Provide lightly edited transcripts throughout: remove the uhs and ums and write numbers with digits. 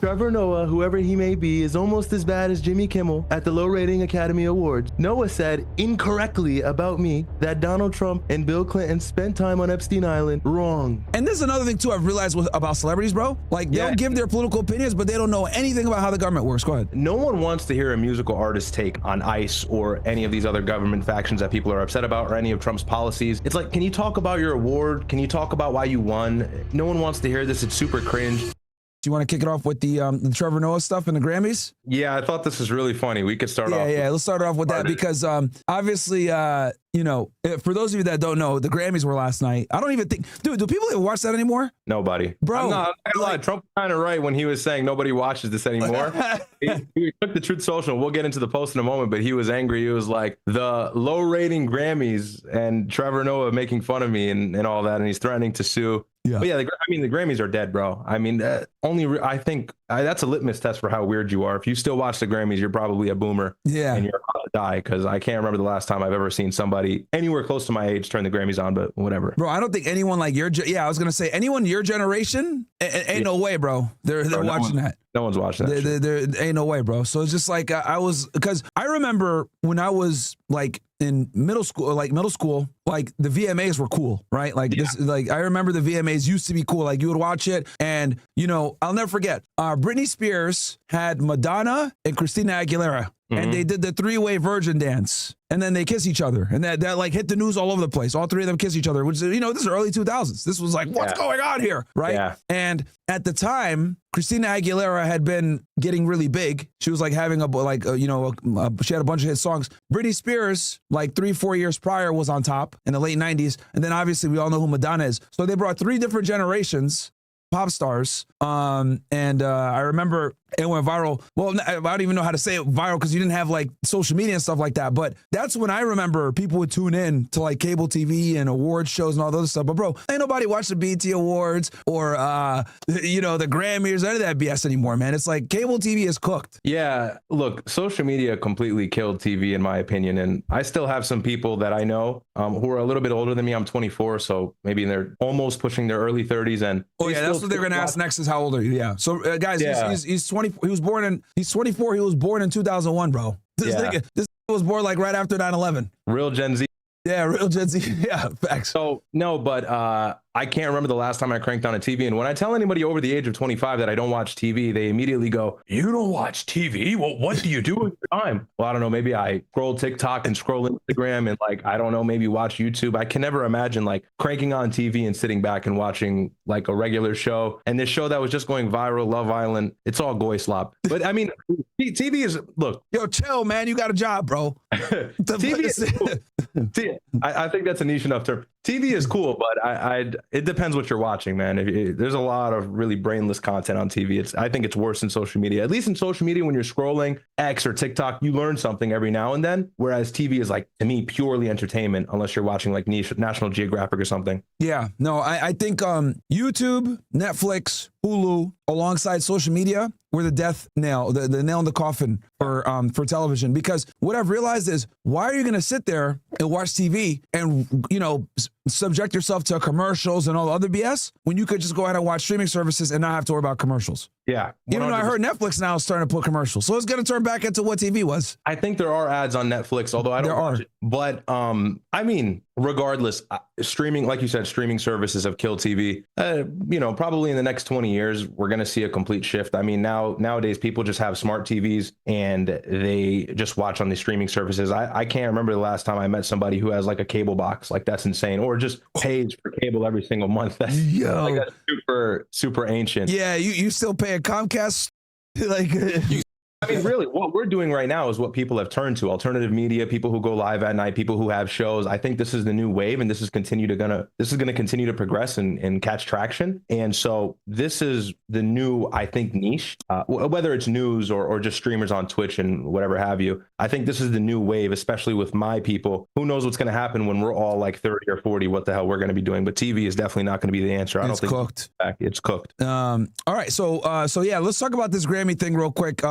Trevor Noah, whoever he may be, is almost as bad as Jimmy Kimmel at the low-rating Academy Awards. Noah said incorrectly about me that Donald Trump and Bill Clinton spent time on Epstein Island. Wrong. And this is another thing too I've realized about celebrities, bro. Like they'll give their political opinions, but they don't know anything about how the government works. Go ahead. No one wants to hear a musical artist's take on ICE or any of these other government factions that people are upset about or any of Trump's policies. It's like, can you talk about your award? Can you talk about why you won? No one wants to hear this. It's super cringe. Do you want to kick it off with the Trevor Noah stuff and the Grammys? Yeah, I thought this was really funny. We could start off. Yeah, let's start off with that because obviously, you know, for those of you that don't know, the Grammys were last night. I don't even think, dude, do people even watch that anymore? Nobody. Bro. I'm not gonna lie. Trump was kind of right when he was saying nobody watches this anymore. he took the Truth Social. We'll get into the post in a moment, but he was angry. He was like, the low rating Grammys and Trevor Noah making fun of me and all that. And he's threatening to sue. Yeah. But yeah, I mean, the Grammys are dead, bro. I mean, I think that's a litmus test for how weird you are. If you still watch the Grammys, you're probably a boomer. Yeah. And you're about to die because I can't remember the last time I've ever seen somebody anywhere close to my age turn the Grammys on, but whatever. Bro, I don't think anyone like I was going to say anyone your generation, ain't no way, bro. They're watching that. No one's watching that. There ain't no way, bro. So it's just like because I remember when I was like in middle school, like the VMAs were cool, right? Like I remember the VMAs used to be cool. Like you would watch it, and you know, I'll never forget. Britney Spears had Madonna and Christina Aguilera. And they did the three-way virgin dance, and then they kiss each other, and that like hit the news all over the place. All three of them kiss each other, which, you know, this is early 2000s. This was like, what's going on here, right? Yeah. And at the time, Christina Aguilera had been getting really big. She was like having she had a bunch of hit songs. Britney Spears, like 3-4 years prior, was on top in the late 90s, and then obviously we all know who Madonna is. So they brought three different generations pop stars, and I remember it went viral. Well, I don't even know how to say it viral because you didn't have like social media and stuff like that. But that's when I remember people would tune in to like cable TV and award shows and all those stuff. But bro, ain't nobody watch the BET Awards or you know, the Grammys or any of that BS anymore, man. It's like cable TV is cooked. Yeah, look, social media completely killed TV in my opinion, and I still have some people that I know who are a little bit older than me. I'm 24, so maybe they're almost pushing their early 30s. And that's what they're gonna ask next is how old are you? Yeah. So guys, he's 20. He's 24. He was born in 2001, bro. This nigga was born like right after 9/11. Real Gen Z. Yeah, real Gen Z. Yeah, facts. So no, but I can't remember the last time I cranked on a TV. And when I tell anybody over the age of 25 that I don't watch TV, they immediately go, "You don't watch TV? Well, what do you do with your time?" Well, I don't know. Maybe I scroll TikTok and scroll Instagram and like, I don't know, maybe watch YouTube. I can never imagine like cranking on TV and sitting back and watching like a regular show. And this show that was just going viral, Love Island, it's all goy slop. But I mean, TV is, look. Yo, chill, man. You got a job, bro. TV is, I think that's a niche enough term. TV is cool, but it depends what you're watching, man. There's a lot of really brainless content on TV. I think it's worse in social media. At least in social media, when you're scrolling X or TikTok, you learn something every now and then. Whereas TV is like, to me, purely entertainment, unless you're watching like niche National Geographic or something. Yeah, no, I think YouTube, Netflix, Hulu, alongside social media, were the nail in the coffin for television. Because what I've realized is, why are you going to sit there and watch TV and, you know, subject yourself to commercials and all the other BS when you could just go ahead and watch streaming services and not have to worry about commercials? Yeah. 100%. Even though I heard Netflix now is starting to put commercials. So it's going to turn back into what TV was. I think there are ads on Netflix, although I don't watch it. But I mean, regardless, streaming, like you said, streaming services have killed TV. You know, probably in the next 20 years, we're going to see a complete shift. I mean, nowadays people just have smart TVs and they just watch on the streaming services. I can't remember the last time I met somebody who has like a cable box. Like, that's insane. Or just pays for cable every single month. That's super, super ancient. Yeah, you still pay a Comcast? Like, I mean, really, what we're doing right now is what people have turned to: alternative media, people who go live at night, people who have shows. I think this is the new wave, and this is going to continue to progress and catch traction. And so this is the new, I think, niche, whether it's news or just streamers on Twitch and whatever have you. I think this is the new wave, especially with my people. Who knows what's going to happen when we're all like 30 or 40? What the hell we're going to be doing? But TV is definitely not going to be the answer. It's cooked. It's cooked. All right, so yeah, let's talk about this Grammy thing real quick.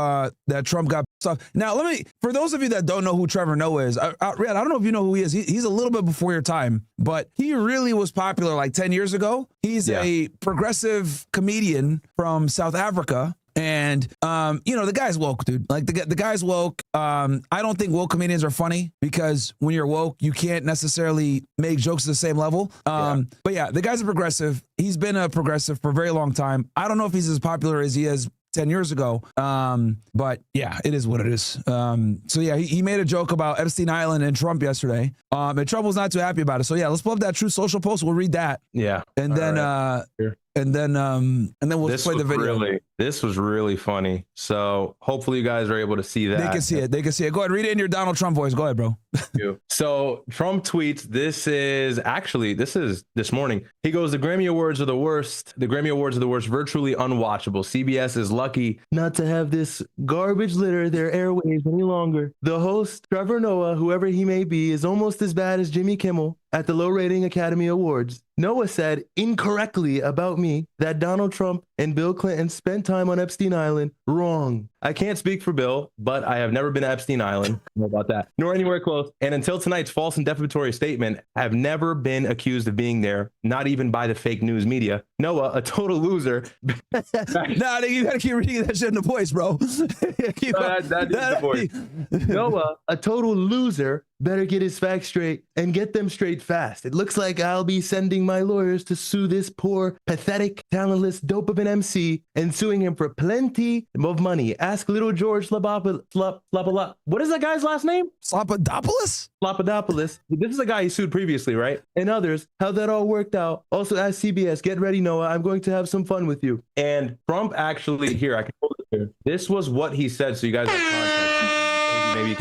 That Trump got stuff. Now, for those of you that don't know who Trevor Noah is, Riyad, I don't know if you know who he is. He's a little bit before your time, but he really was popular like 10 years ago. He's a progressive comedian from South Africa, And, you know, the guy's woke, dude. Like the guy's woke. I don't think woke comedians are funny because when you're woke, you can't necessarily make jokes at the same level. But yeah, the guy's a progressive. He's been a progressive for a very long time. I don't know if he's as popular as he is 10 years ago. But yeah, it is what it is. So yeah, he made a joke about Epstein Island and Trump yesterday. And Trump was not too happy about it. So yeah, let's pull up that Truth Social post. We'll read that. Yeah. And then, and then we'll play the video. This was really funny. So hopefully you guys are able to see that. They can see it. They can see it. Go ahead, read it in your Donald Trump voice. Go ahead, bro. So Trump tweets, this is this morning. He goes, the Grammy Awards are the worst. The Grammy Awards are the worst, virtually unwatchable. CBS is lucky not to have this garbage litter their airwaves any longer. The host, Trevor Noah, whoever he may be, is almost as bad as Jimmy Kimmel at the low rating Academy Awards. Noah said incorrectly about me that Donald Trump and Bill Clinton spent time on Epstein Island. Wrong. I can't speak for Bill, but I have never been to Epstein Island. Know about that. Nor anywhere close. And until tonight's false and defamatory statement, I've never been accused of being there, not even by the fake news media. Noah, a total loser. Nah, you gotta keep reading that shit in the voice, bro. That is the voice. Noah, a total loser, better get his facts straight and get them straight fast. It looks like I'll be sending my lawyers to sue this poor, pathetic, talentless dope of an MC and suing him for plenty of money. Ask little George what is that guy's last name? Slapadopoulos? Slapadopoulos. This is a guy he sued previously, right? And others, how that all worked out. Also ask CBS, get ready, Noah. I'm going to have some fun with you. And Trump actually, here, I can hold it here. This was what he said, so you guys have context. Maybe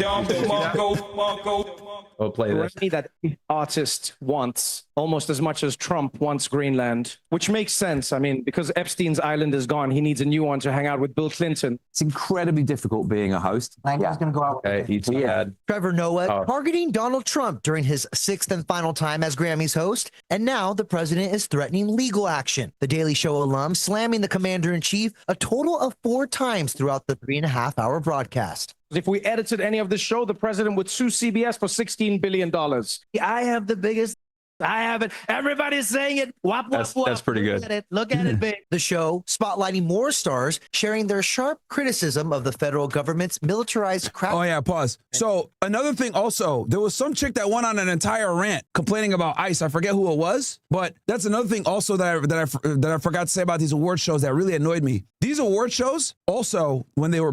oh, play this. That artist wants almost as much as Trump wants Greenland, which makes sense. I mean, because Epstein's island is gone, he needs a new one to hang out with Bill Clinton. It's incredibly difficult being a host. I was going to go out. Okay, Trevor Noah targeting Donald Trump during his sixth and final time as Grammys host, and now the president is threatening legal action. The Daily Show alum slamming the commander-in-chief a total of 4 times throughout the 3.5-hour broadcast. If we edited any of the show, the president would sue CBS for $16 billion. I have the biggest. I have it. Everybody's saying it. Wop, wop, wop. That's pretty good. Look at it, babe. The show spotlighting more stars sharing their sharp criticism of the federal government's militarized crap. Oh yeah, pause. So another thing also, there was some chick that went on an entire rant complaining about ICE. I forget who it was, but that's another thing also that I forgot to say about these award shows that really annoyed me. These award shows also, when they were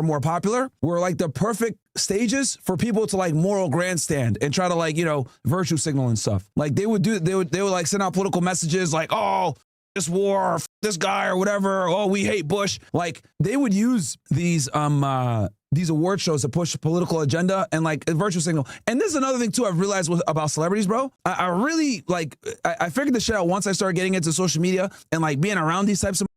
more popular, were like the perfect stages for people to like moral grandstand and try to like, you know, virtue signal and stuff. Like they would like send out political messages like, oh, this war, this guy or whatever. Oh, we hate Bush. Like they would use these award shows to push a political agenda and like a virtue signal. And this is another thing too I've realized about celebrities, bro. I really like, I figured this shit out once I started getting into social media and like being around these types of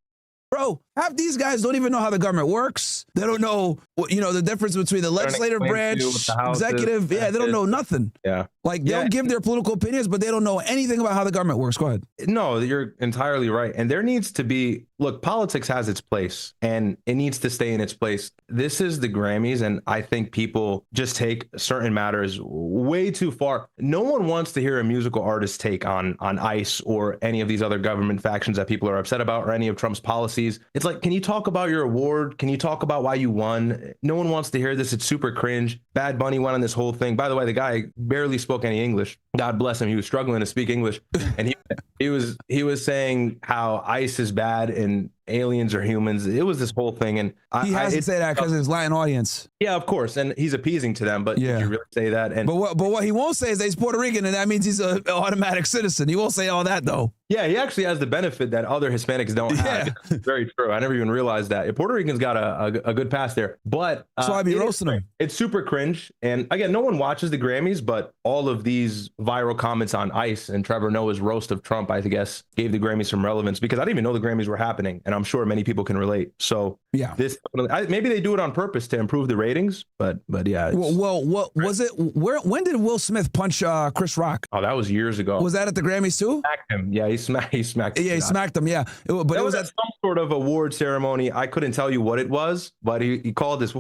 bro, half these guys don't even know how the government works. They don't know, you know, the difference between the legislative branch, executive. Yeah, they don't know nothing. Yeah. Like they'll give their political opinions, but they don't know anything about how the government works. Go ahead. No, you're entirely right. And there needs to be, look, politics has its place and it needs to stay in its place. This is the Grammys. And I think people just take certain matters way too far. No one wants to hear a musical artist take on ICE or any of these other government factions that people are upset about or any of Trump's policies. It's like, can you talk about your award? Can you talk about why you won? No one wants to hear this. It's super cringe. Bad Bunny went on this whole thing. By the way, the guy barely spoke any English. God bless him. He was struggling to speak English. And he was saying how ICE is bad and aliens are humans. It was this whole thing. And he has to say that because it's Latin audience. Yeah, of course. And he's appeasing to them, but yeah. Did you really say that? And but what he won't say is that he's Puerto Rican and that means he's an automatic citizen. He won't say all that though. Yeah, he actually has the benefit that other Hispanics don't have. Yeah. Very true. I never even realized that. Puerto Ricans got a good pass there. But so I'd be roasting him. It's super cringe. And again, no one watches the Grammys, but all of these viral comments on ICE and Trevor Noah's roast of Trump, I guess, gave the Grammys some relevance because I didn't even know the Grammys were happening. And I'm sure many people can relate. So yeah, maybe they do it on purpose to improve the ratings, but yeah. Well, what was it? When did Will Smith punch Chris Rock? Oh, that was years ago. Was that at the Grammys too? Smacked him. Yeah, he smacked him. Yeah, he smacked him. Yeah, but it was at some sort of award ceremony. I couldn't tell you what it was, but he called this.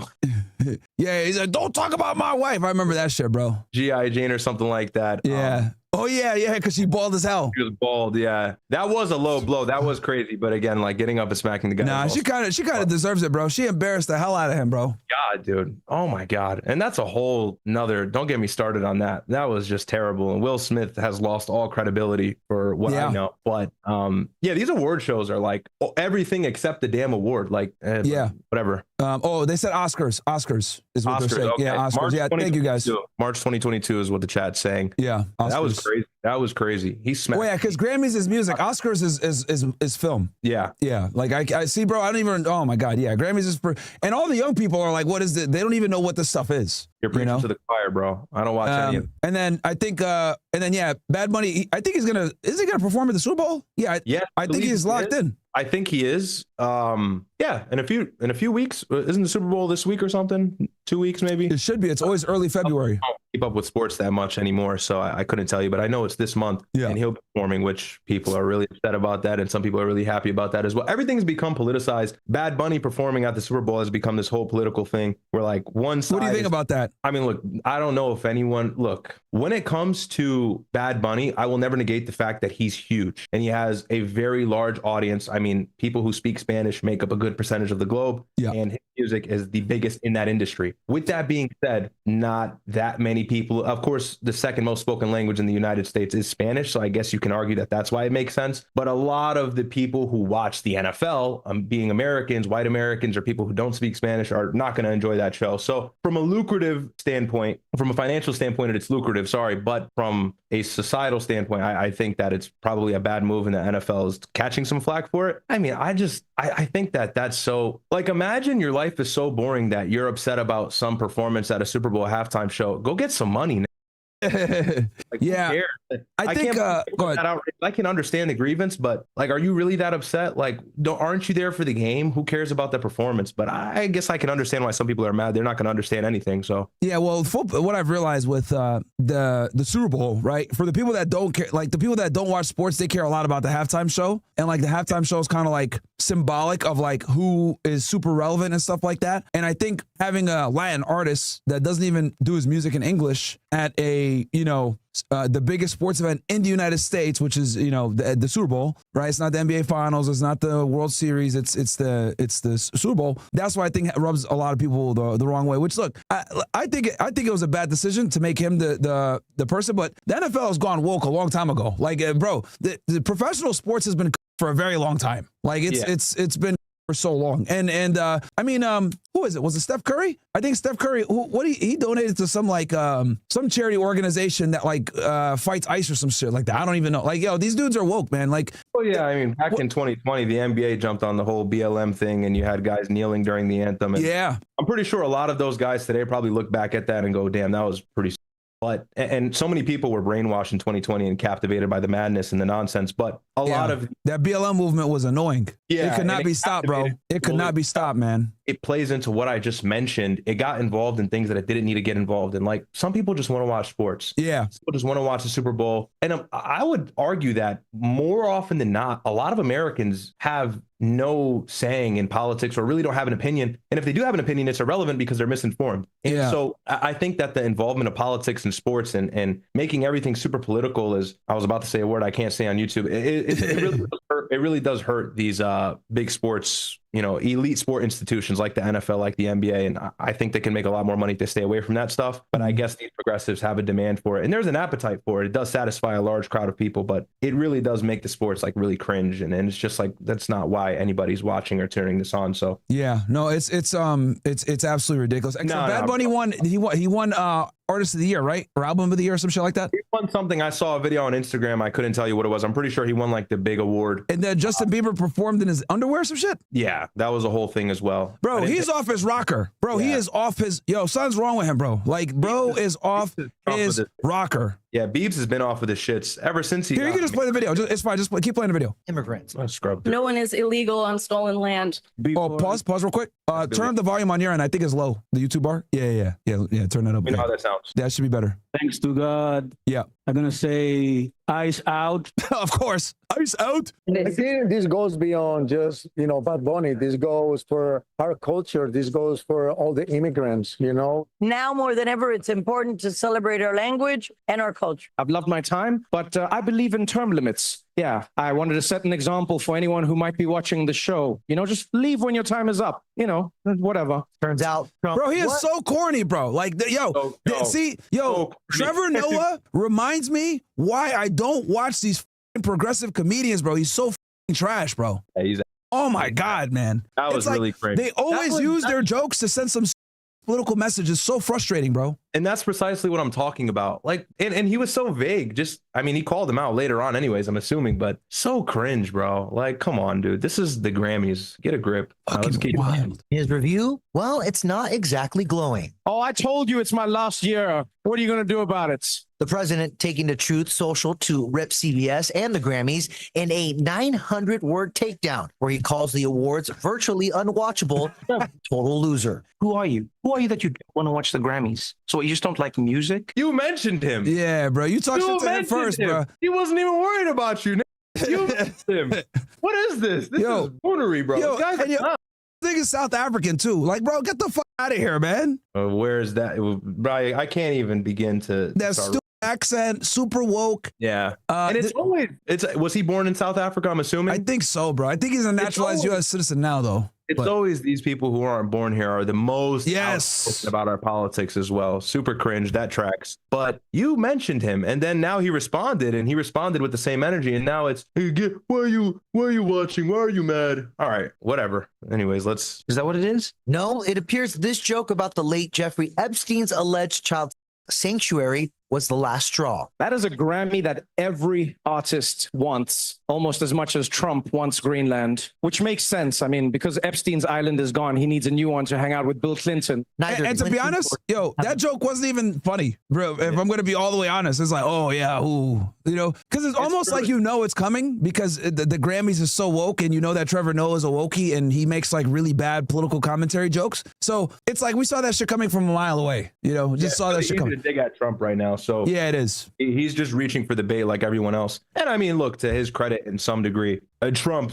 Yeah, he's like, "Don't talk about my wife." I remember that shit, bro. G.I. Jane or something like that. Yeah. Oh yeah, because she bald as hell. He was bald. Yeah, that was a low blow. That was crazy. But again, like getting up and smacking the guy. Nah, she kind of deserves it, bro. She embarrassed the hell out of him, bro. God, dude. Oh my God. And that's a whole nother. Don't get me started on that. That was just terrible. And Will Smith has lost all credibility for what I know. But yeah, these award shows are like everything except the damn award. Like whatever. They said Oscars. Oscars is what they're saying. Okay. Yeah, Oscars. March Yeah, thank you guys. March 2022 is what the chat's saying. Yeah, Oscars. That was crazy. That was crazy. He smacked. Oh yeah, because Grammys is music. Oscars is film. Yeah. Yeah. Like I see, bro. I don't even. Oh my God. Yeah. Grammys is for. And all the young people are like, what is it? They don't even know what this stuff is. You're preaching to the choir, bro. I don't watch any of it. And then I think, Bad Bunny. I think is he gonna perform at the Super Bowl? Yeah. I think he's locked in. I think he is. Yeah, in a few weeks. Isn't the Super Bowl this week or something? 2 weeks maybe. It should be. It's always early February. I don't keep up with sports that much anymore, so I couldn't tell you. But I know it's this month, and he'll be performing, which people are really upset about that, and some people are really happy about that as well. Everything's become politicized. Bad Bunny performing at the Super Bowl has become this whole political thing. Where like one side. What do you think about that? I mean, look, I don't know if anyone. Look, when it comes to Bad Bunny, I will never negate the fact that he's huge and he has a very large audience. I mean, people who speak Spanish make up a good percentage of the globe, and his music is the biggest in that industry. With that being said, not that many people. Of course, the second most spoken language in the United States is Spanish, so I guess you can argue that that's why it makes sense. But a lot of the people who watch the NFL, being Americans, white Americans, or people who don't speak Spanish, are not going to enjoy that show. So from a lucrative standpoint, from a financial standpoint, it's lucrative, but from a societal standpoint, I think that it's probably a bad move, and the NFL is catching some flack for it. I mean, I think that's so, like, imagine your life is so boring that you're upset about some performance at a Super Bowl halftime show. Go get some money. Like, yeah, I think go ahead. I can understand the grievance, but like, are you really that upset? Like, aren't you there for the game? Who cares about the performance? But I guess I can understand why some people are mad. They're not going to understand anything. So yeah, well, what I've realized with the Super Bowl, right? For the people that don't care, like the people that don't watch sports, they care a lot about the halftime show, and like the halftime show is kind of like symbolic of like who is super relevant and stuff like that. And I think having a Latin artist that doesn't even do his music in English at a the biggest sports event in the United States, which is the Super Bowl, right? It's not the NBA Finals, it's not the World Series, it's the Super Bowl. That's why I think it rubs a lot of people the wrong way. Which, look, I think it was a bad decision to make him the person, but the NFL has gone woke a long time ago. Like, bro, the professional sports has been for a very long time. Like it's been for so long. And I mean, who is it? Was it Steph Curry? I think Steph Curry, he donated to some like some charity organization that like fights ICE or some shit like that. I don't even know. Like, yo, these dudes are woke, man. Like, oh yeah, I mean, back in 2020, the NBA jumped on the whole BLM thing, and you had guys kneeling during the anthem. And yeah, I'm pretty sure a lot of those guys today probably look back at that and go, damn, that was pretty. But and so many people were brainwashed in 2020 and captivated by the madness and the nonsense. But a lot of that BLM movement was annoying. Yeah, it could not be stopped, bro. It could not be stopped, man. It plays into what I just mentioned. It got involved in things that it didn't need to get involved in. Like, some people just want to watch sports. Yeah, people just want to watch the Super Bowl. And I would argue that more often than not, a lot of Americans have no saying in politics or really don't have an opinion. And if they do have an opinion, it's irrelevant because they're misinformed. And so I think that the involvement of politics and sports and making everything super political is, I was about to say a word I can't say on YouTube. It really does hurt these big sports, elite sport institutions like the NFL, like the NBA. And I think they can make a lot more money to stay away from that stuff. But I guess these progressives have a demand for it. And there's an appetite for it. It does satisfy a large crowd of people, but it really does make the sports like really cringe. And it's just like, that's not why anybody's watching or turning this on. So yeah, no, it's absolutely ridiculous. Bad Bunny won. He won Artist of the Year, right? Or Album of the Year or some shit like that? He won something. I saw a video on Instagram. I couldn't tell you what it was. I'm pretty sure he won like the big award. And then Justin Bieber performed in his underwear or some shit? Yeah, that was a whole thing as well. Bro, he's off his rocker. Bro, he is off his... Yo, something's wrong with him, bro. Like, bro is off his rocker. Yeah, Biebs has been off of the shits ever since he... Here, you can just play the video. It's fine. Just keep playing the video. Immigrants. No one is illegal on stolen land. Oh, pause real quick. Turn up the volume on your end. I think it's low. The YouTube bar? Yeah. Turn that up. You know how that sounds. That should be better. Thanks to God. Yeah. I'm going to say eyes out. Of course. Eyes out. I think this goes beyond just, Bad Bunny. This goes for our culture. This goes for all the immigrants, Now more than ever, it's important to celebrate our language and our culture. I've loved my time, but I believe in term limits. Yeah, I wanted to set an example for anyone who might be watching the show. You know, just leave when your time is up. You know, whatever. Turns out, Trump, Bro, he is so corny, bro. Like, Trevor Noah reminds me why I don't watch these progressive comedians, bro. He's so trash, bro. Yeah, he's Oh my God, man. That was really crazy. They always use their jokes to send some political message. It's so frustrating, bro. And that's precisely what I'm talking about. Like, and he was so vague. Just, I mean, he called him out later on anyways, I'm assuming, but so cringe, bro. Like, come on, dude. This is the Grammys. Get a grip. Let's keep wild. his review, well, it's not exactly glowing. Oh, I told you it's my last year. What are you going to do about it? The president taking to Truth Social to rip CBS and the Grammys in a 900-word takedown where he calls the awards virtually unwatchable, total loser. Who are you? Who are you that you don't want to watch the Grammys? So you just don't like music? You mentioned him. Yeah, bro. You talked shit to him first, bro. He wasn't even worried about you. You mentioned him. What is this? This is boonery, bro. This nigga's South African too. Like, bro, get the fuck out of here, man. Where is that? Bro, I can't even begin to. That stupid accent, super woke. Yeah. And was he born in South Africa, I'm assuming? I think so, bro. I think he's a naturalized U.S. citizen now, though. It's always these people who aren't born here are the most outspoken about our politics as well. Super cringe. That tracks. But you mentioned him, and then now he responded, and he responded with the same energy. And now it's, hey, why are you watching? Why are you mad? All right, whatever. Anyways, is that what it is? No, it appears this joke about the late Jeffrey Epstein's alleged child sanctuary was the last straw. That is a Grammy that every artist wants, almost as much as Trump wants Greenland, which makes sense. I mean, because Epstein's island is gone, he needs a new one to hang out with Bill Clinton. And to be honest, that joke wasn't even funny, bro. If I'm going to be all the way honest, it's like, oh yeah, ooh, because it's almost like it's coming because the Grammys is so woke, and that Trevor Noah is a wokey and he makes like really bad political commentary jokes. So it's like we saw that shit coming from a mile away. Saw that shit coming. To dig at Trump right now. So yeah, it is. He's just reaching for the bait like everyone else. And I mean, look, to his credit, in some degree, Trump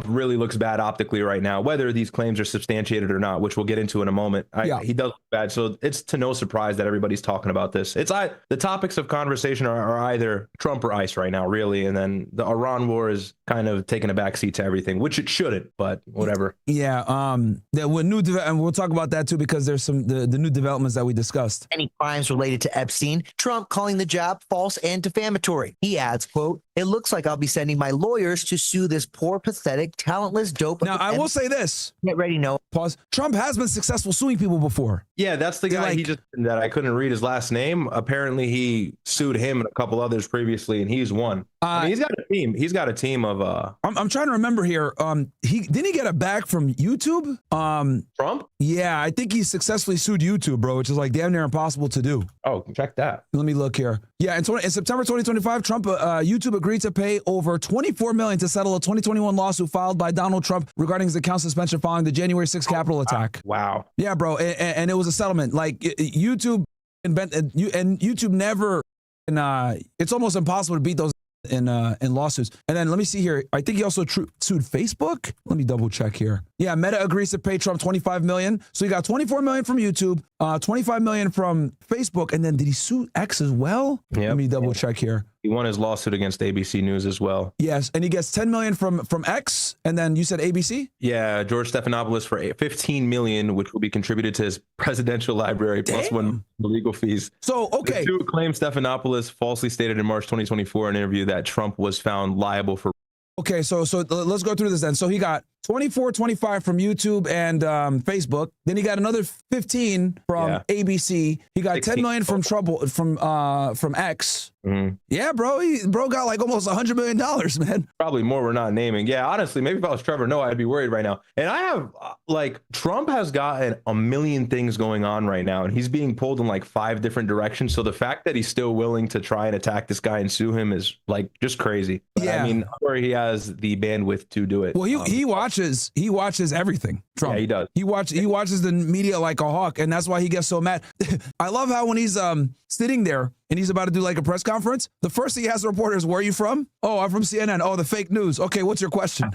really looks bad optically right now, whether these claims are substantiated or not, which we'll get into in a moment. He does look bad. So it's to no surprise that everybody's talking about this. The topics of conversation are either Trump or ICE right now, really. And then the Iran war is kind of taking a backseat to everything, which it shouldn't, but whatever. Yeah. and we'll talk about that too, because there's the new developments that we discussed. Any crimes related to Epstein, Trump calling the job false and defamatory. He adds, quote, "It looks like I'll be sending my lawyers to sue this poor, pathetic, talentless dope." Now, I will say this. Get ready, no. Pause. Trump has been successful suing people before. Yeah, that's the guy that I couldn't read his last name. Apparently, he sued him and a couple others previously, and he's won. I mean, he's got a team. He's got a team of. I'm trying to remember here. He get a bag from YouTube. Trump? Yeah, I think he successfully sued YouTube, bro, which is like damn near impossible to do. Oh, check that. Let me look here. Yeah, in September 2025, YouTube agreed to pay over $24 million to settle a 2021 lawsuit filed by Donald Trump regarding his account suspension following the January 6th Capitol attack. Wow. Yeah, bro, and it was a settlement. Like YouTube and YouTube never. It's almost impossible to beat those in lawsuits. And then let me see here. I think he also sued Facebook. Let me double check here. Yeah, Meta agrees to pay Trump $25 million. So he got $24 million from YouTube, $25 million from Facebook, and then did he sue X as well? Yep. Let me double check here. He won his lawsuit against ABC News as well. Yes, and he gets $10 million from X, and then you said ABC? Yeah, George Stephanopoulos for $15 million, which will be contributed to his presidential library plus one legal fees. So, okay. The suit claims Stephanopoulos falsely stated in March 2024 in an interview that Trump was found liable for. Okay, so let's go through this then. So he got 25 from YouTube and Facebook. Then he got another 15 from ABC. He got 10 million from from X. Mm-hmm. Yeah, bro. Bro got like almost $100 million, man. Probably more we're not naming. Yeah, honestly, maybe if I was Trevor Noah, I'd be worried right now. And I have Trump has gotten a million things going on right now, and he's being pulled in like 5 different directions. So the fact that he's still willing to try and attack this guy and sue him is like just crazy. But, yeah. I mean, where he has the bandwidth to do it. Well, he watches everything. Trump. Yeah, he does. He watches the media like a hawk, and that's why he gets so mad. I love how when he's sitting there and he's about to do like a press conference, the first thing he asks the reporter is, "Where are you from?" "Oh, I'm from CNN." "Oh, the fake news." "Okay, what's your question?"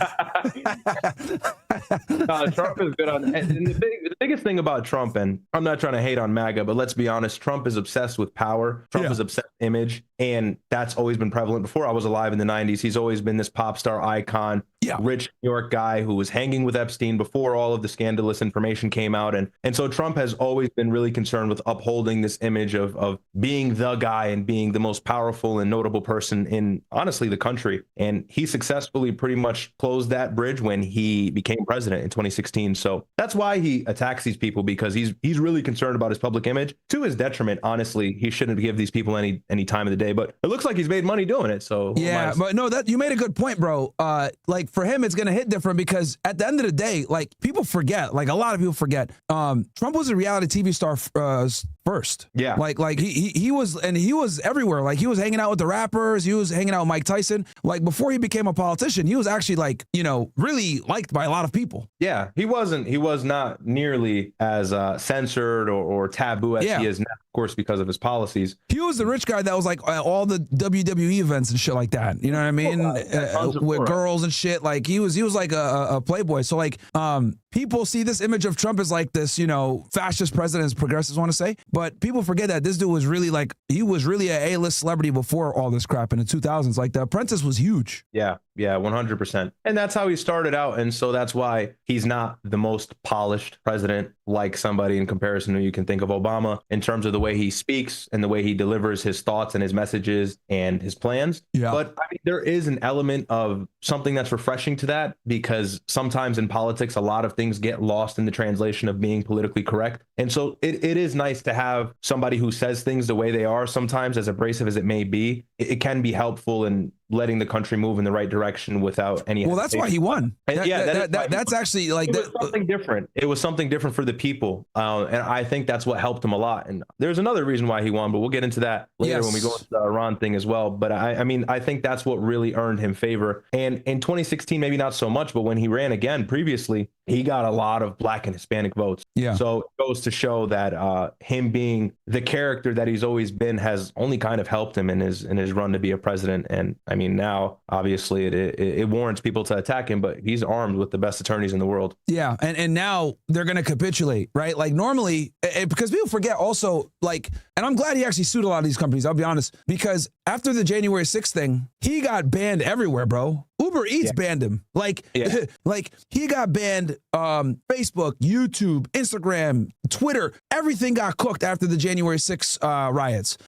Trump is good on, and the biggest thing about Trump, and I'm not trying to hate on MAGA, but let's be honest, Trump is obsessed with power. Trump is obsessed with image, and that's always been prevalent. Before I was alive in the 90s, he's always been this pop star icon, rich New York guy who was hanging with Epstein before all of the scandalous information came out. And so Trump has always been really concerned with upholding this image of being the guy and being the most powerful and notable person in, honestly, the country. And he successfully pretty much closed that bridge when he became president in 2016. So that's why he attacks these people, because he's really concerned about his public image. To his detriment, honestly, he shouldn't give these people any time of the day. But it looks like he's made money doing it. So yeah, but no, that you made a good point, bro. Like for him, it's gonna hit different because at the end of the day, like people forget, like a lot of people forget, Trump was a reality TV star first. Yeah, like he was, and he was everywhere. Like he was hanging out with the rappers, he was hanging out with Mike Tyson. Like before he became a politician, he was actually like, you know, really liked by a lot of people. Yeah, he was not nearly as censored or taboo as he is now, of course, because of his policies. He was the rich guy that was like all the WWE events and shit like that. You know what I mean? With girls and shit. Like he was like a playboy. So like people see this image of Trump as like this, you know, fascist president, as progressives want to say. But people forget that this dude was really like, he was really a A-list celebrity before all this crap in the 2000s. Like The Apprentice was huge. Yeah, 100%. And that's how he started out. And so that's why he's not the most polished president, like somebody in comparison to, you can think of Obama, in terms of the way he speaks and the way he delivers his thoughts and his messages and his plans. Yeah. But I mean, there is an element of something that's refreshing to that, because sometimes in politics, a lot of things get lost in the translation of being politically correct. And so it is nice to have somebody who says things the way they are, sometimes as abrasive as it may be. It can be helpful in letting the country move in the right direction without any. Well, that's why he won. And that's actually like it was something different. It was something different for the people, and I think that's what helped him a lot. And there's another reason why he won, but we'll get into that later when we go into the Iran thing as well. But I mean, I think that's what really earned him favor. And in 2016, maybe not so much, but when he ran again previously, he got a lot of Black and Hispanic votes. Yeah. So it goes to show that him being the character that he's always been has only kind of helped him in his run to be a president. And I mean, now obviously it warrants people to attack him, but he's armed with the best attorneys in the world. Yeah, and now they're going to capitulate, right? Like normally, because people forget also, like, and I'm glad he actually sued a lot of these companies, I'll be honest, because after the January 6th thing, he got banned everywhere, bro. Uber Eats banned him. Like, like he got banned, Facebook, YouTube, Instagram, Twitter, everything got cooked after the January 6th riots.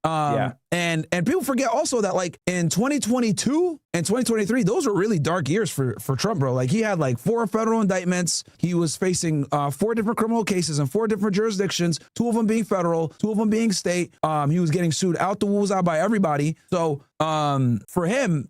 And people forget also that like in 2022 and 2023, those were really dark years for Trump, bro. Like he had like 4 federal indictments. He was facing 4 different criminal cases in 4 different jurisdictions, 2 of them being federal, 2 of them being state. He was getting sued out the woozah by everybody. So for him,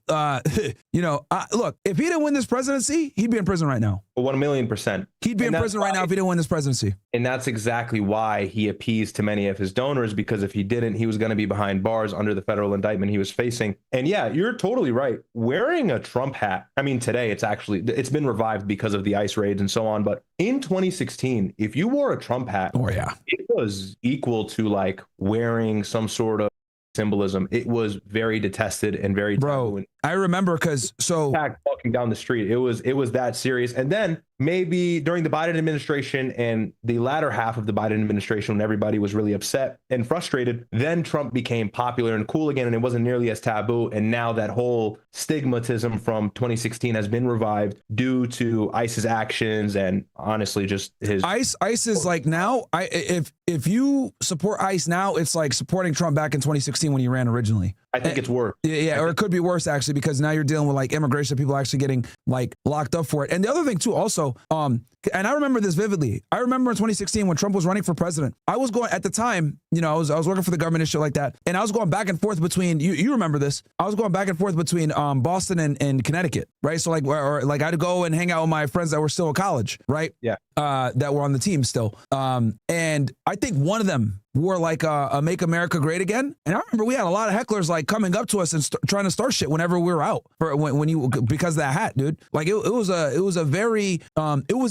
you know, look, if he didn't win this presidency, he'd be in prison right now. 1,000,000%. He'd be in prison right now if he didn't win this presidency. And that's exactly why he appeased to many of his donors, because if he didn't, he was going to be behind bars under the federal indictment he was facing. And yeah, you're totally right. Wearing a Trump hat, I mean, today it's been revived because of the ICE raids and so on. But in 2016, if you wore a Trump hat, it was equal to like wearing some sort of symbolism. It was very detested and very bro. I remember because walking down the street, it was that serious. And then maybe during the Biden administration and the latter half of the Biden administration, when everybody was really upset and frustrated, then Trump became popular and cool again, and it wasn't nearly as taboo. And now that whole stigmatism from 2016 has been revived due to ICE's actions and honestly just his ICE is like now. If you support ICE now, it's like supporting Trump back in 2016 when he ran originally. I think it's worse. Yeah, or it could be worse actually, because now you're dealing with like immigration, people actually getting like locked up for it. And the other thing too, also, and I remember this vividly. I remember in 2016 when Trump was running for president, I was going at the time, you know, I was working for the government and shit like that, and I was going back and forth between you remember this. I was going back and forth between Boston and Connecticut, right? So like, or like I'd go and hang out with my friends that were still in college, right? Yeah. That were on the team still. And I think one of them wore like a Make America Great Again. And I remember we had a lot of hecklers like coming up to us and trying to start shit whenever we were out because of that hat, dude. Like it was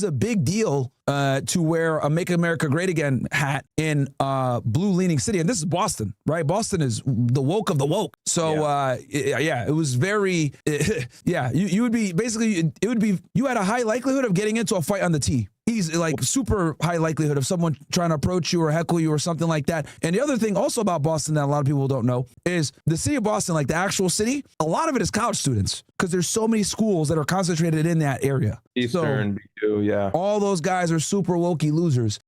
a big deal to wear a "Make America Great Again" hat in blue leaning city, and this is Boston, right? Boston is the woke of the woke. So it was very you would be basically, it would be, you had a high likelihood of getting into a fight on the tee. He's like super high likelihood of someone trying to approach you or heckle you or something like that. And the other thing also about Boston that a lot of people don't know is the city of Boston, like the actual city, a lot of it is college students because there's so many schools that are concentrated in that area. Eastern, so, BU, yeah. all those guys are super wokey losers.